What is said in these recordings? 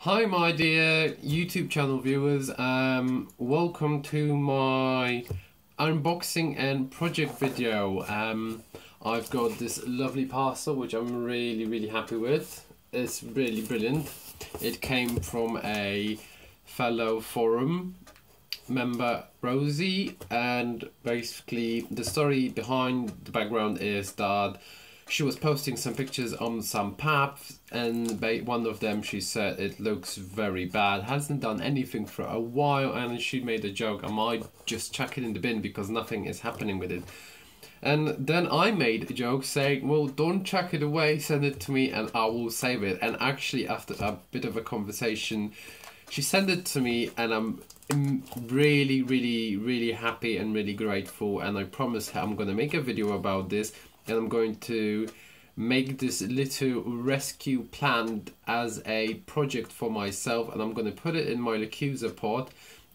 Hi my dear YouTube channel viewers, welcome to my unboxing and project video. I've got this lovely parcel which I'm really happy with. It's really brilliant. It came from a fellow forum member, Rosie, and basically the story behind the background is that she was posting some pictures on some paths, and one of them she said it looks very bad, hasn't done anything for a while, and she made a joke, I might just chuck it in the bin because nothing is happening with it. And then I made a joke saying, well, don't chuck it away, send it to me and I will save it. And actually after a bit of a conversation, she sent it to me, and I'm really happy and really grateful, and I promised her I'm gonna make a video about this. And I'm going to make this little rescue plant as a project for myself, and I'm going to put it in my Lacusa pot,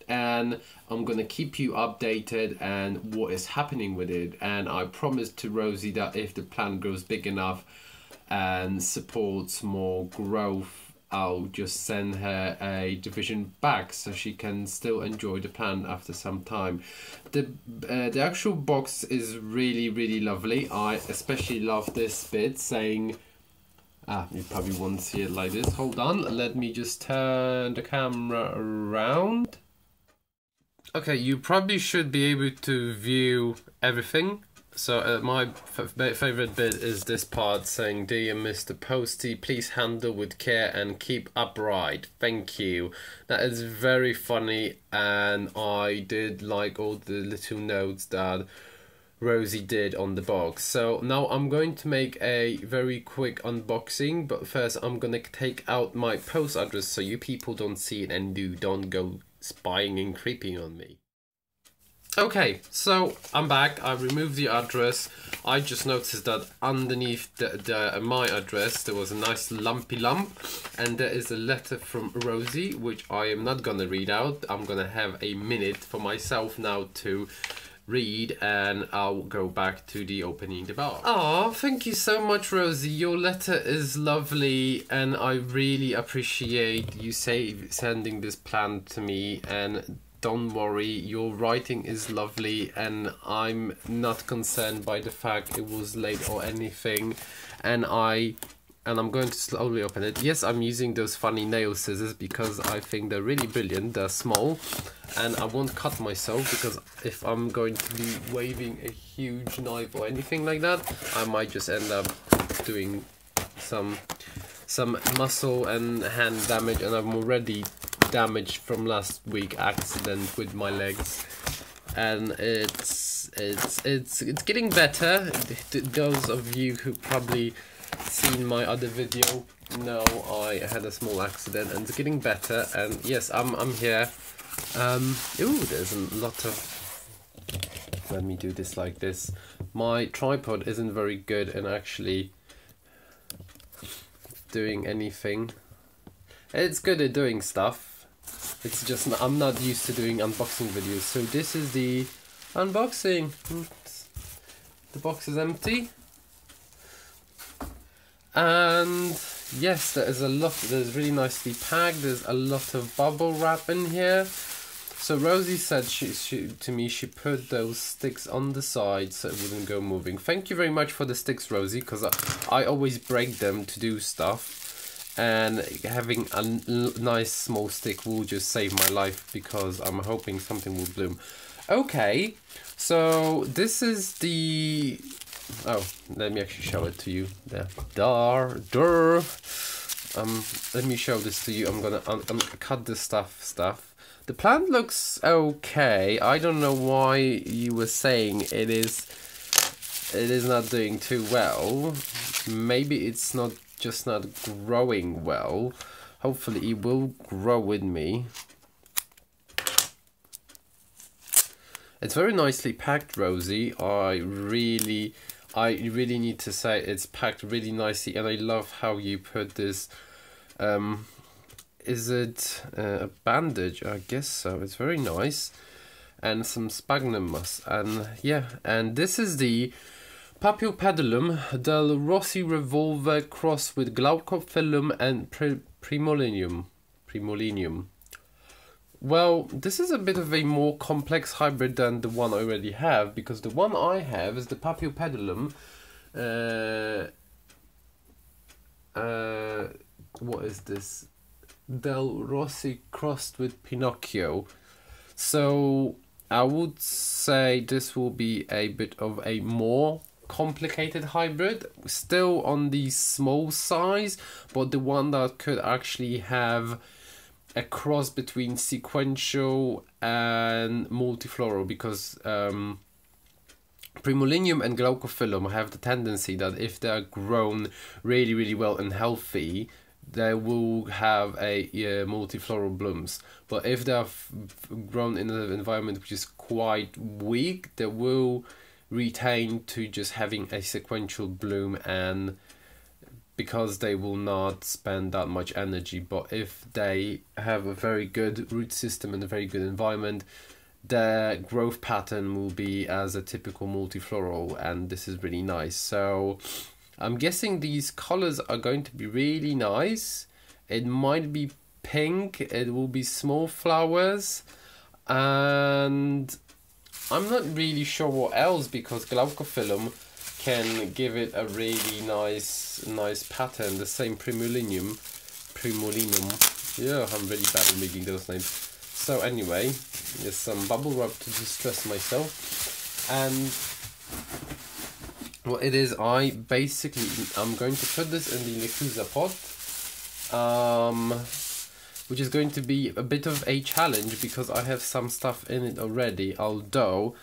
and I'm going to keep you updated and what is happening with it. And I promised to Rosie that if the plant grows big enough and supports more growth, I'll just send her a division back so she can still enjoy the plant after some time. The actual box is really lovely. I especially love this bit saying, you probably won't see it like this. Hold on, let me just turn the camera around. Okay, you probably should be able to view everything. So my favorite bit is this part saying, dear Mr. Posty, please handle with care and keep upright. Thank you. That is very funny, and I did like all the little notes that Rosie did on the box. So now I'm going to make a very quick unboxing, but first I'm gonna take out my post address so you people don't see it and don't go spying and creeping on me. Okay, so I'm back. I removed the address. I just noticed that underneath my address there was a nice lumpy lump, and there is a letter from Rosie which I am not gonna read out. I'm gonna have a minute for myself now to read, and I'll go back to the opening the box. Oh, thank you so much, Rosie. Your letter is lovely, and I really appreciate you sending this plant to me. And don't worry, your writing is lovely, and I'm not concerned by the fact it was late or anything. And I'm going to slowly open it. Yes, I'm using those funny nail scissors because I think they're really brilliant. They're small, and I won't cut myself, because if I'm going to be waving a huge knife or anything like that, I might just end up doing some muscle and hand damage, and I'm already damaged from last week accident with my legs, and it's getting better. Those of you who probably seen my other video know I had a small accident, and it's getting better. And yes, I'm here. Ooh, there's a lot of, let me do this like this. My tripod isn't very good in actually doing anything. It's good at doing stuff. It's just I'm not used to doing unboxing videos. So this is the unboxing. The box is empty, and yes, there is a lot. There's really nicely packed. There's a lot of bubble wrap in here. So Rosie said to me she put those sticks on the side so it wouldn't go moving. Thank you very much for the sticks, Rosie, because I always break them to do stuff. And having a nice small stick will just save my life, because I'm hoping something will bloom. Okay, so this is the... Oh, let me actually show it to you. There. Let me show this to you. I'm gonna cut this stuff. The plant looks okay. I don't know why you were saying it is not doing too well. Maybe it's just not growing well. Hopefully it will grow with me. It's very nicely packed, Rosie. I really need to say it's packed really nicely, and I love how you put this. Is it a bandage? I guess so. It's very nice, and some sphagnum moss, and yeah. And this is the Paphiopedilum del Rossi Revolver cross with Glaucophyllum and Primulinium. Primolinium. Well, this is a bit of a more complex hybrid than the one I already have, because the one I have is the Paphiopedilum. What is this? Del Rossi crossed with Pinocchio. So I would say this will be a bit of a more complicated hybrid, still on the small size, but the one that could actually have a cross between sequential and multifloral, because Primolinium and Glaucophyllum have the tendency that if they are grown really well and healthy, they will have a multifloral blooms. But if they are grown in an environment which is quite weak, they will retain to just having a sequential bloom, and because they will not spend that much energy. But if they have a very good root system and a very good environment, their growth pattern will be as a typical multifloral, and this is really nice. So I'm guessing these colors are going to be really nice. It might be pink, it will be small flowers, and I'm not really sure what else, because Glaucophyllum can give it a really nice pattern. The same Primolinum. Yeah, I'm really bad at reading those names. So anyway, there's some bubble wrap to distress myself, and what it is, I'm going to put this in the Lechuza pot, which is going to be a bit of a challenge because I have some stuff in it already, although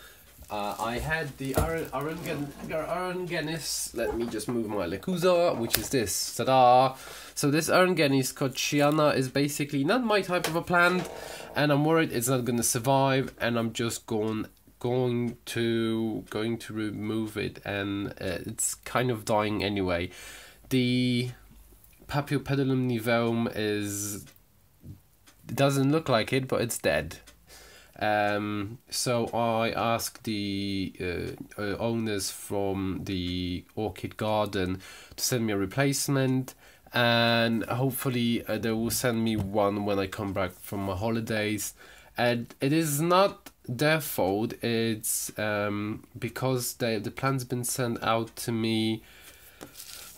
I had the Arangenis. Let me just move my Lechuza, which is this. Ta-da! So this Arangenis Kochiana is basically not my type of a plant, and I'm worried it's not going to survive, and I'm just going to remove it, and it's kind of dying anyway. The Paphiopedilum niveum doesn't look like it, but it's dead. So I asked the owners from the Orchid garden to send me a replacement, and hopefully they will send me one when I come back from my holidays. And it is not their fault, it's because the plant's been sent out to me.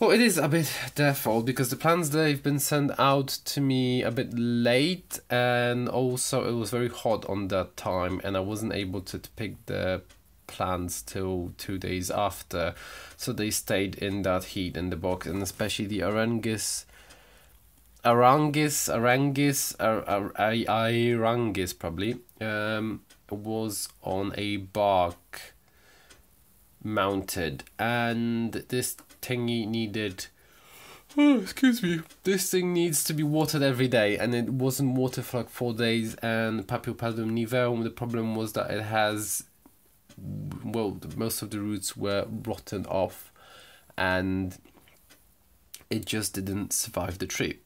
Well, it is a bit their fault, because the plants, they've been sent out to me a bit late, and also it was very hot on that time, and I wasn't able to pick the plants till 2 days after, so they stayed in that heat in the box. And especially the Arangis probably was on a bark mounted, and this thingy needed, this thing needs to be watered every day, and it wasn't watered for like 4 days. And Paphiopedilum niveum, the problem was that it has, well, most of the roots were rotten off, and it just didn't survive the trip.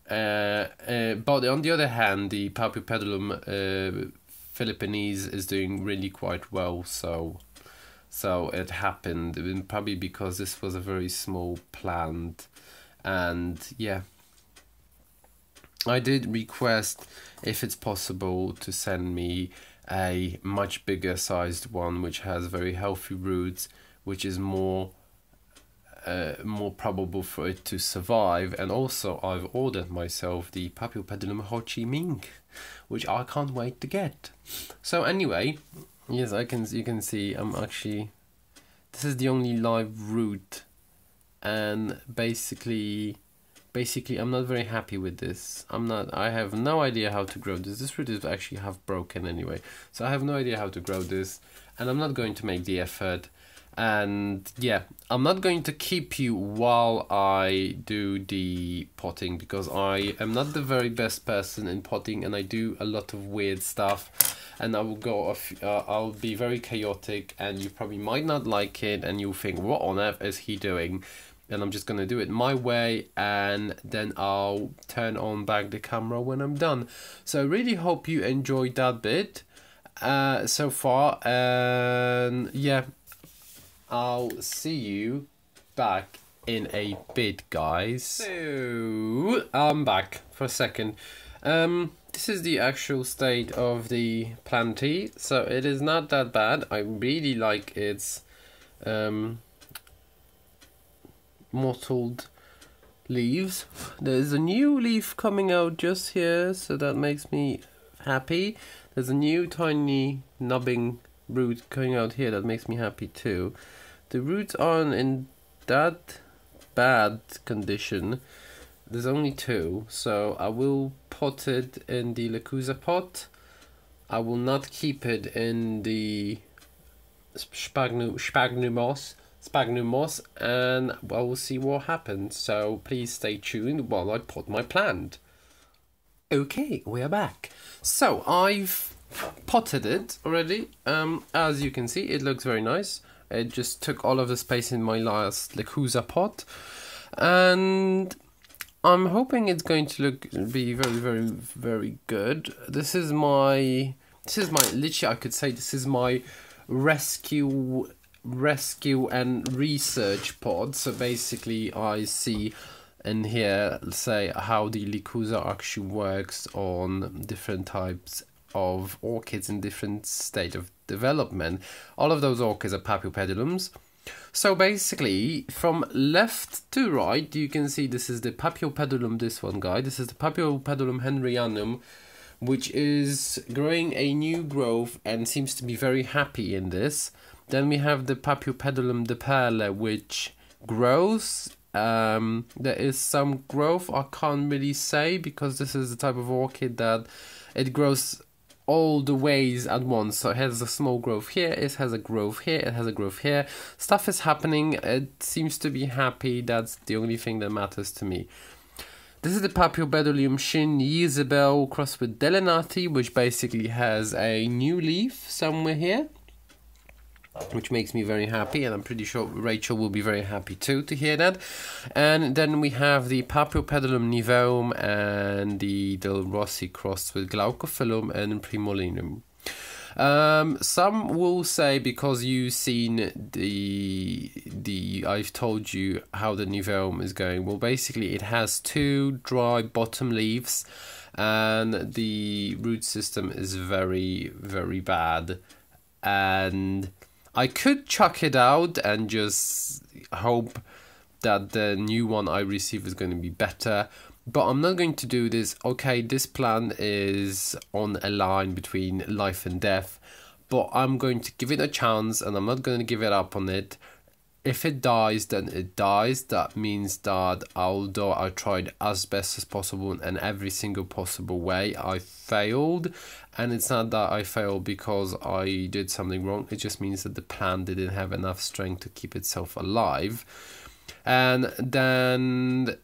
But on the other hand, the Paphiopedilum Philippinese is doing really quite well, so it happened, probably because this was a very small plant. And yeah, I did request if it's possible to send me a much bigger sized one which has very healthy roots, which is more probable for it to survive. And also I've ordered myself the Paphiopedilum Ho Chi Minh, which I can't wait to get. So anyway, yes, you can see I'm actually, this is the only live root, and basically I'm not very happy with this. I have no idea how to grow this. This root is actually half broken anyway, so I have no idea how to grow this, and I'm not going to make the effort. And yeah, I'm not going to keep you while I do the potting, because I am not the very best person in potting, and I do a lot of weird stuff, and I will go I'll be very chaotic, and you probably might not like it, and you'll think, what on earth is he doing? And I'm just gonna do it my way, and then I'll turn on back the camera when I'm done. So I really hope you enjoyed that bit so far, and yeah, I'll see you back in a bit, guys. So I'm back for a second. This is the actual state of the planty. So it is not that bad. I really like its mottled leaves. There's a new leaf coming out just here, so that makes me happy. There's a new tiny nubbing root coming out here that makes me happy too. The roots aren't in that bad condition. There's only 2, so I will pot it in the Lechuza pot. I will not keep it in the sphagnum moss, and I will see what happens. So please stay tuned while I pot my plant. Okay, we are back. So I've potted it already. As you can see, it looks very nice. It just took all of the space in my last Lechuza pot, and I'm hoping it's going to be very good. This is my literally, I could say this is my rescue and research pod. So basically I see in here, say, how the Lechuza actually works on different types of orchids in different state of development. All of those orchids are Paphiopedilums. So basically, from left to right, you can see this is the Paphiopedilum, this one guy. This is the Paphiopedilum henryanum, which is growing a new growth and seems to be very happy in this. Then we have the Paphiopedilum de Perle, which grows. There is some growth, I can't really say, because this is the type of orchid that it grows all the ways at once. So it has a small growth here, it has a growth here, it has a growth here. Stuff is happening, it seems to be happy. That's the only thing that matters to me. This is the Paphiopedilum Shin Yisabel crossed with Delenati, which basically has a new leaf somewhere here, which makes me very happy, and I'm pretty sure Rachel will be very happy too to hear that. And then we have the Paphiopedilum niveum and the Del Rossi crossed with Glaucophyllum and Primolinum. Some will say, because you've seen the I've told you how the niveum is going. Well, basically it has 2 dry bottom leaves, and the root system is very bad, and I could chuck it out and just hope that the new one I receive is going to be better, but I'm not going to do this. Okay, this plant is on a line between life and death, but I'm going to give it a chance, and I'm not going to give it up on it. If it dies, then it dies. That means that although I tried as best as possible in every single possible way, I failed. And it's not that I failed because I did something wrong. It just means that the plant didn't have enough strength to keep itself alive. And then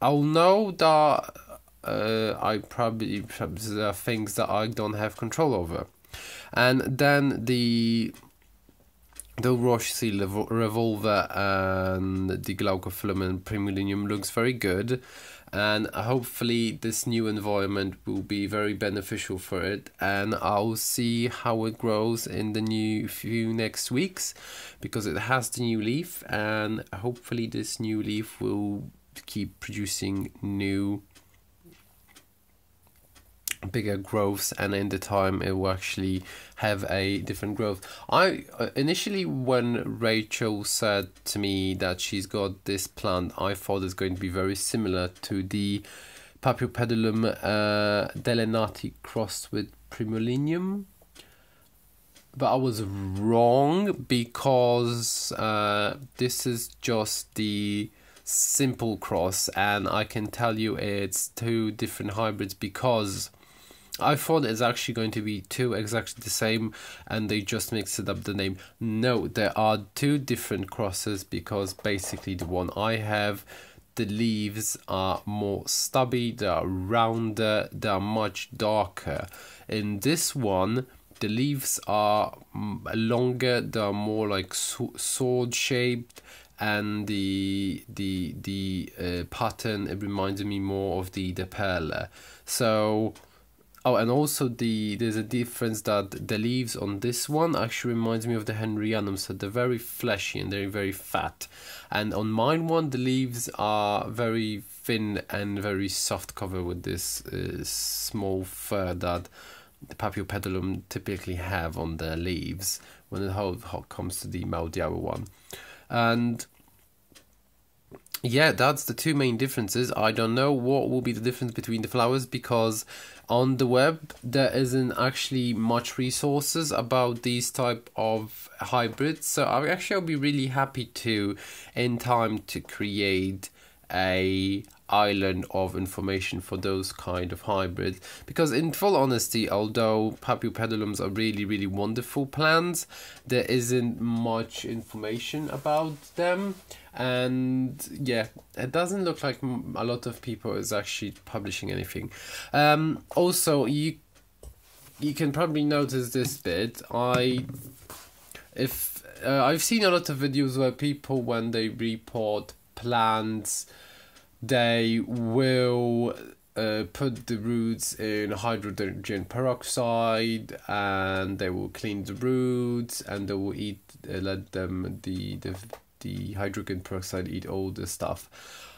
I'll know that I probably there are things that I don't have control over. And then the Rossi Revolver and the Glaucophyllum and Primulinium looks very good, and hopefully this new environment will be very beneficial for it, and I'll see how it grows in the few next weeks, because it has the new leaf, and hopefully this new leaf will keep producing new bigger growths, and in the time it will actually have a different growth. I initially, when Rachel said to me that she's got this plant, I thought it's going to be very similar to the Paphiopedilum Delenati crossed with Primulinium, but I was wrong, because this is just the simple cross, and I can tell you it's 2 different hybrids, because I thought it's actually going to be 2 exactly the same, and they just mixed it up the name. No, there are 2 different crosses, because basically the one I have, the leaves are more stubby, they are rounder, they are much darker. In this one, the leaves are longer, they are more like sword shaped, and the pattern, it reminds me more of the De Perle. So Oh, and also there's a difference that the leaves on this one actually reminds me of the Henryanum, so they're very fleshy and they're very fat. And on mine one, the leaves are very thin and very soft, covered with this small fur that the Paphiopedilum typically have on their leaves when it comes to the Maldiara one. And yeah, that's the two main differences. I don't know what will be the difference between the flowers, because on the web there isn't actually much resources about these type of hybrids. So I'll be really happy to, in time, to create a island of information for those kind of hybrids, because in full honesty, although Paphiopedilums are really wonderful plants, there isn't much information about them. And yeah, it doesn't look like a lot of people is actually publishing anything. Also, you can probably notice this bit. I've seen a lot of videos where people, when they report plants, they will put the roots in hydrogen peroxide, and they will clean the roots, and they will let them the hydrogen peroxide eat all the stuff.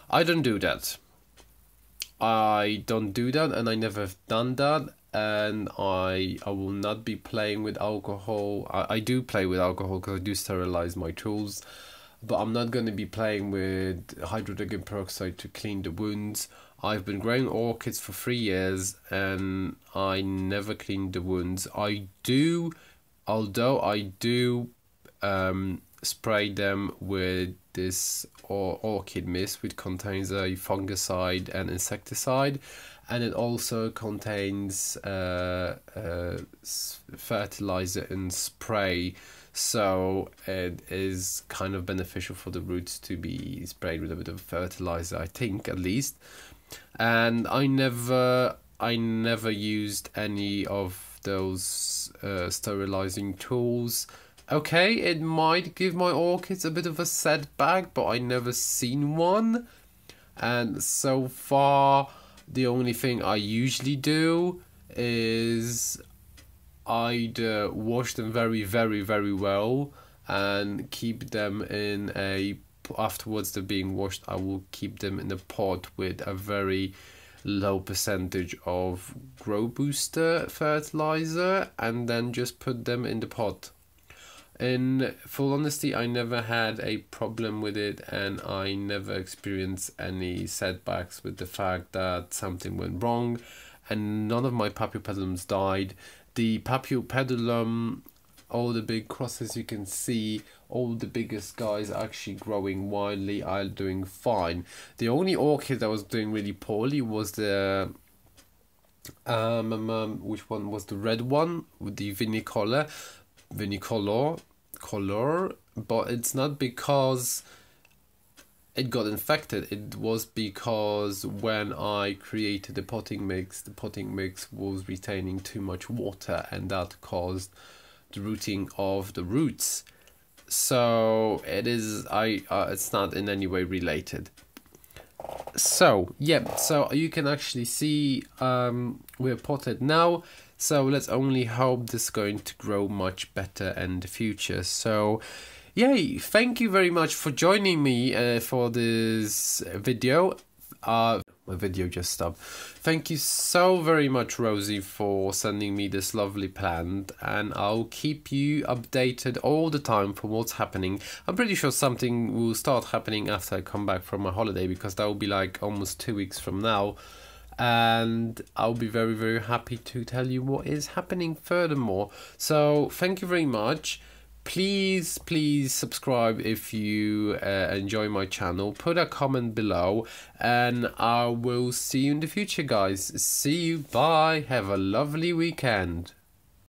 I don't do that. And I never have done that. And I will not be playing with alcohol. I do play with alcohol because I do sterilize my tools, but I'm not going to be playing with hydrogen peroxide to clean the wounds. I've been growing orchids for 3 years and I never cleaned the wounds. Although I do spray them with this orchid mist, which contains a fungicide and insecticide, and it also contains fertilizer and spray, so it is kind of beneficial for the roots to be sprayed with a bit of fertilizer, I think, at least. And I never used any of those sterilizing tools. Okay, it might give my orchids a bit of a setback, but I never seen one. And so far, the only thing I usually do is either wash them very well and keep them in afterwards they're being washed, I will keep them in a pot with a very low percentage of grow booster fertilizer, and then just put them in the pot. In full honesty, I never had a problem with it, and I never experienced any setbacks with the fact that something went wrong, and none of my Paphiopedilums died. The Paphiopedilum, all the big crosses you can see, all the biggest guys actually growing wildly, are doing fine. The only orchid that was doing really poorly was the which one was the red one with the vinicolor, but it's not because it got infected. It was because when I created the potting mix was retaining too much water, and that caused the rooting of the roots. So it is it's not in any way related. So yeah, so you can actually see we're potted now. So let's only hope this is going to grow much better in the future. So yay, thank you very much for joining me for this video. My video just stopped. Thank you so very much, Rosie, for sending me this lovely plant, and I'll keep you updated all the time for what's happening. I'm pretty sure something will start happening after I come back from my holiday, because that will be like almost 2 weeks from now. And I'll be very happy to tell you what is happening furthermore. So thank you very much. Please subscribe if you enjoy my channel. Put a comment below, and I will see you in the future, guys. See you. Bye. Have a lovely weekend.